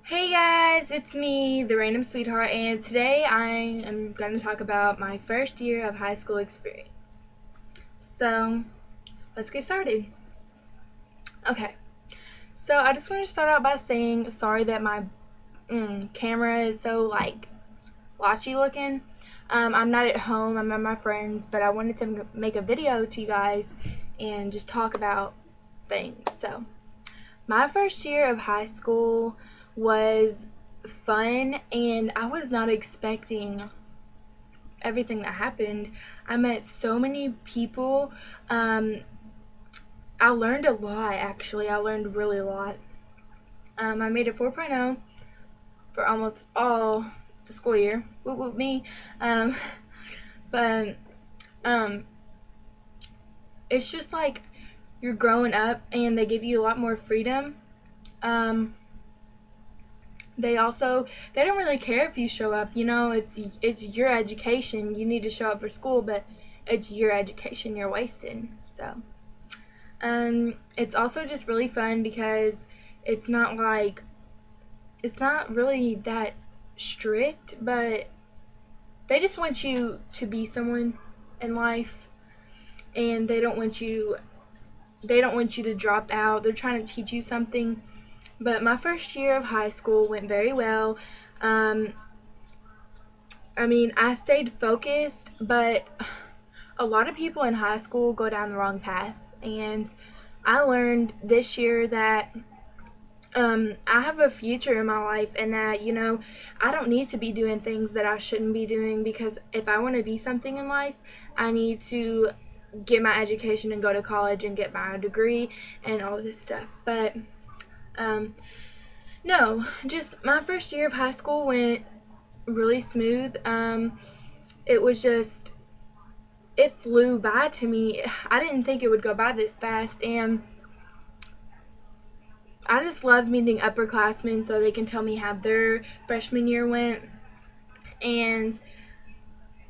Hey guys, it's me, the random sweetheart, and today I am going to talk about my first year of high school experience. So, let's get started. Okay, so I just want to start out by saying sorry that my camera is so blotchy looking. I'm not at home, I'm at my friends, but I wanted to make a video to you guys and just talk about things. So, my first year of high school was fun, and I was not expecting everything that happened. I met so many people. I learned a lot, actually. I learned really a lot. I made a 4.0 for almost all the school year. Whoop whoop me. Um, but um, it's just like you're growing up and they give you a lot more freedom. Um, they don't really care if you show up. It's your education. You need to show up for school, but it's your education you're wasting. So it's also just really fun because it's not like it's not really that strict, but they just want you to be someone in life, and they don't want you to drop out. They're trying to teach you something. But my first year of high school went very well. Um, I stayed focused, but a lot of people in high school go down the wrong path. And I learned this year that I have a future in my life, and that, I don't need to be doing things that I shouldn't be doing, because if I want to be something in life, I need to get my education and go to college and get my degree and all this stuff. But um, no, just my first year of high school went really smooth. It was just, it flew by to me. I didn't think it would go by this fast, and I just love meeting upperclassmen so they can tell me how their freshman year went and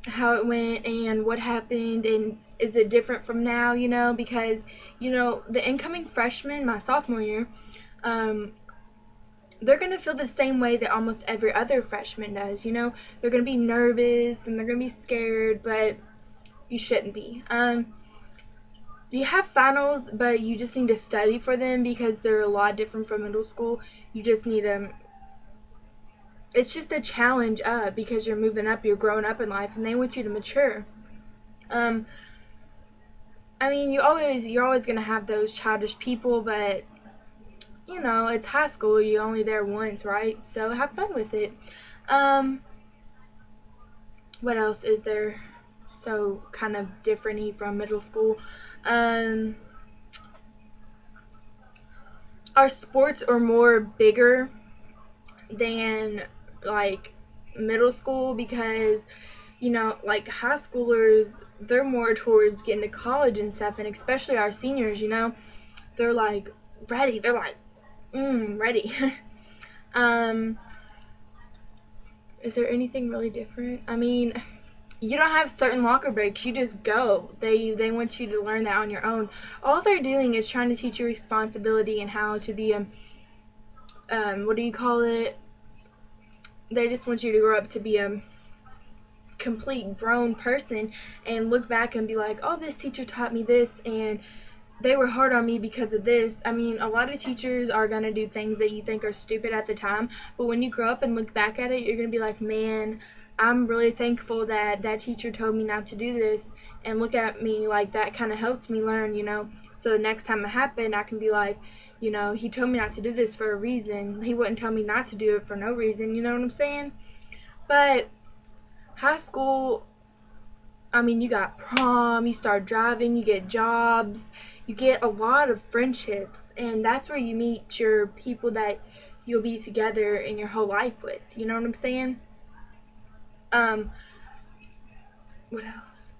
how it went and what happened, and is it different from now, because, the incoming freshmen, my sophomore year, they're going to feel the same way that almost every other freshman does, They're going to be nervous and they're going to be scared, but you shouldn't be. You have finals, but you just need to study for them because they're a lot different from middle school. You just need to. It's just a challenge up because you're moving up, you're growing up in life, and they want you to mature. Um, you're always gonna have those childish people, but it's high school. You're only there once, right? So have fun with it. Um, what else is there? So kind of different from middle school. Um, our sports are more bigger than like middle school, because like high schoolers, they're more towards getting to college and stuff, and especially our seniors, they're like ready. They're like ready. um is there anything really different? You don't have certain locker breaks. You just go. They want you to learn that on your own. All they're doing is trying to teach you responsibility and how to be what do you call it? They just want you to grow up to be a complete grown person and look back and be like, oh, this teacher taught me this, and they were hard on me because of this. A lot of teachers are going to do things that you think are stupid at the time, but when you grow up and look back at it, you're going to be like, man, I'm really thankful that that teacher told me not to do this, and look at me, like that kind of helped me learn, so the next time it happened, I can be like, he told me not to do this for a reason. He wouldn't tell me not to do it for no reason, you know what I'm saying? But high school, you got prom, you start driving, you get jobs, you get a lot of friendships, and that's where you meet your people that you'll be together in your whole life with. You know what I'm saying? Um, what else?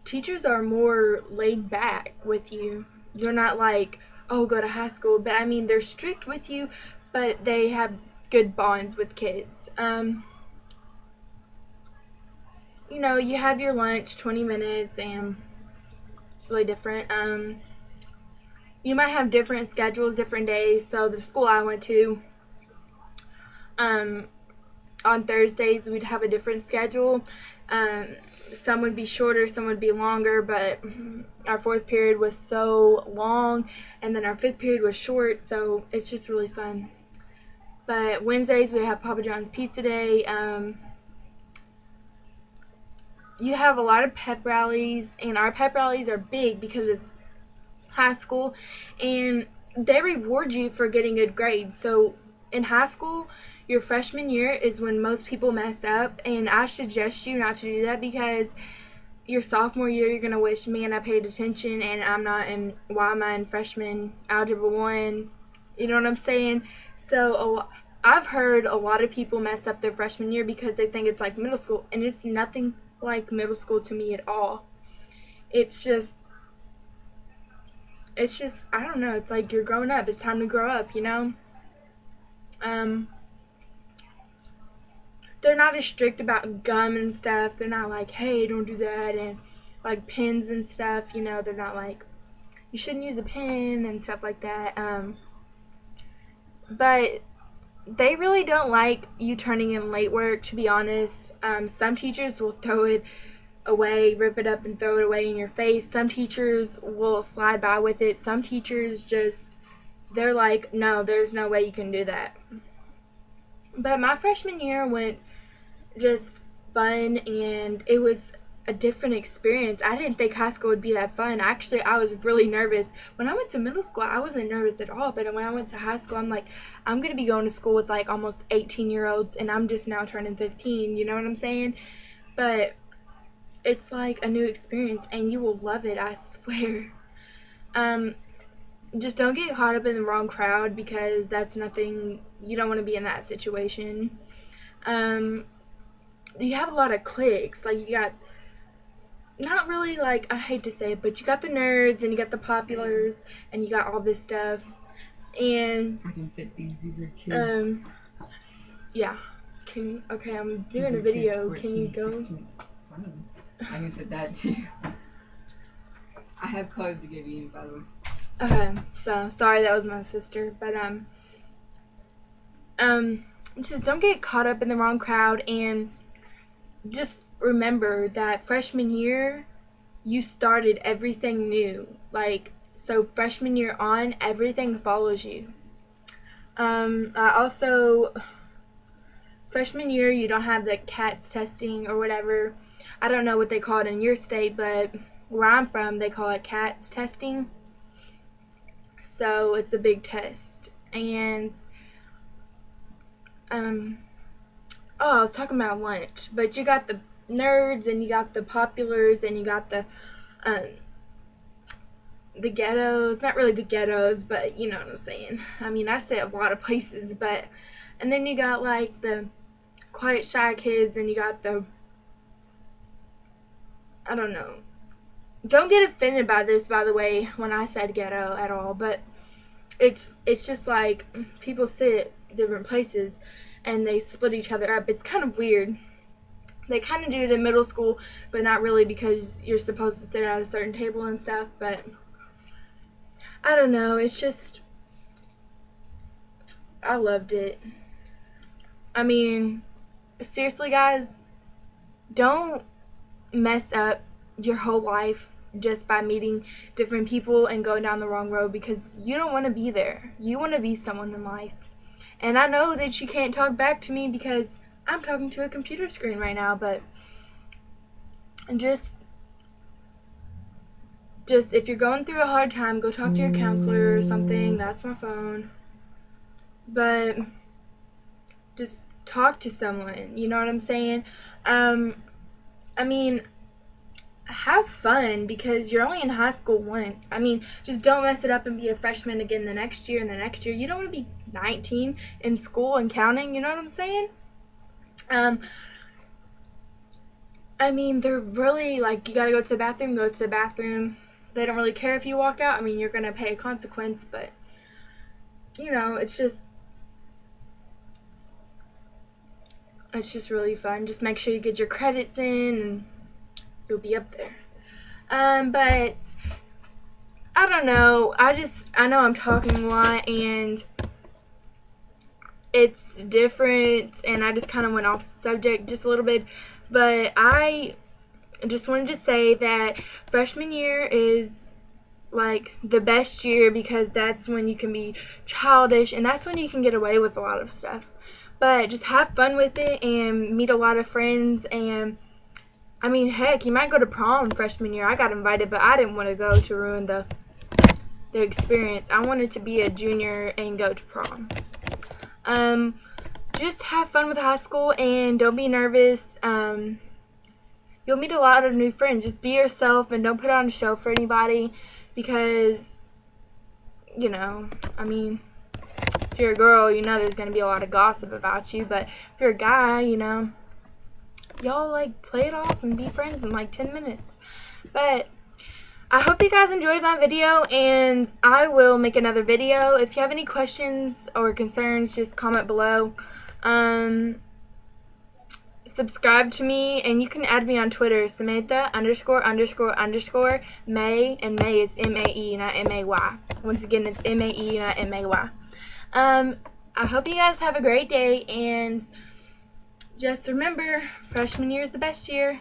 Teachers are more laid back with you. You're not like, oh, go to high school, but they're strict with you, but they have good bonds with kids. You have your lunch, 20 minutes, and it's really different. you might have different schedules, different days. So the school I went to, on Thursdays we'd have a different schedule. Some would be shorter, some would be longer, but our fourth period was so long, and then our fifth period was short, so it's just really fun. But Wednesdays we have Papa John's Pizza Day. You have a lot of pep rallies, and our pep rallies are big because it's high school, and they reward you for getting good grades. So in high school, your freshman year is when most people mess up, and I suggest you not to do that, because your sophomore year you're gonna wish, man, I paid attention and I'm not in, why am I in freshman algebra 1, you know what I'm saying? So I've heard a lot of people mess up their freshman year because they think it's like middle school, and it's nothing like middle school to me at all. It's just I don't know, it's like you're growing up, it's time to grow up, you know? They're not as strict about gum and stuff. They're not like, hey, don't do that, and like pens and stuff, you know, they're not like, you shouldn't use a pen and stuff like that. But they really don't like you turning in late work, to be honest. Some teachers will throw it away, rip it up and throw it away in your face. Some teachers will slide by with it. Some teachers just, they're like, no, there's no way you can do that. But my freshman year went just fun, and it was a different experience. I didn't think high school would be that fun. Actually, I was really nervous. When I went to middle school, I wasn't nervous at all, but when I went to high school, I'm like, I'm going to be going to school with like almost 18-year-olds, and I'm just now turning 15, you know what I'm saying? But it's like a new experience, and you will love it, I swear. Just don't get caught up in the wrong crowd, because that's nothing, you don't want to be in that situation. You have a lot of cliques. Like, you got, not really, like, I hate to say it, but you got the nerds, and you got the populars, and you got all this stuff. And I can fit these are kids. Yeah. Okay, I'm doing a video. 14, can you go? 16. I can fit that too. I have clothes to give you, by the way. Okay, so sorry, that was my sister, but just don't get caught up in the wrong crowd, and just remember that freshman year you started everything new. Like, so freshman year on, everything follows you. I also, freshman year you don't have the CATS testing or whatever. I don't know what they call it in your state, but where I'm from they call it CATS testing. So it's a big test. And I was talking about lunch, but you got the nerds, and you got the populars, and you got the ghettos. Not really the ghettos, but you know what I'm saying. I mean, I say a lot of places, but, and then you got like the quiet shy kids, and you got the, I don't know. Don't get offended by this, by the way, when I said ghetto at all, but it's just like people sit different places and they split each other up. It's kind of weird. They kind of do it in middle school, but not really, because you're supposed to sit at a certain table and stuff, but I don't know. It's just, I loved it. I mean, seriously, guys, don't mess up your whole life just by meeting different people and going down the wrong road, because you don't want to be there. You want to be someone in life. And I know that you can't talk back to me because I'm talking to a computer screen right now, but just if you're going through a hard time, go talk to your counselor or something. That's my phone. But just talk to someone, you know what I'm saying? I mean, have fun, because you're only in high school once. I mean, just don't mess it up and be a freshman again the next year and the next year. You don't want to be 19 in school and counting, you know what I'm saying? I mean, they're really like, you gotta go to the bathroom, go to the bathroom. They don't really care if you walk out. I mean, you're gonna pay a consequence, but you know, it's just really fun. Just make sure you get your credits in, and you'll be up there. But I don't know. I know I'm talking a lot and it's different, and I just kind of went off subject just a little bit. But I just wanted to say that freshman year is like the best year because that's when you can be childish and that's when you can get away with a lot of stuff. But just have fun with it and meet a lot of friends. And I mean, heck, you might go to prom freshman year. I got invited, but I didn't want to go to ruin the experience. I wanted to be a junior and go to prom. Just have fun with high school and don't be nervous. You'll meet a lot of new friends. Just be yourself and don't put on a show for anybody because, you know, I mean, if you're a girl, you know there's going to be a lot of gossip about you. But if you're a guy, you know, y'all, like, play it off and be friends in, like, 10 minutes. But I hope you guys enjoyed my video, and I will make another video. If you have any questions or concerns, just comment below. Subscribe to me, and you can add me on Twitter, Samantha___May, and May is M-A-E, not M-A-Y. Once again, it's M-A-E, not M-A-Y. I hope you guys have a great day, and just remember, freshman year is the best year.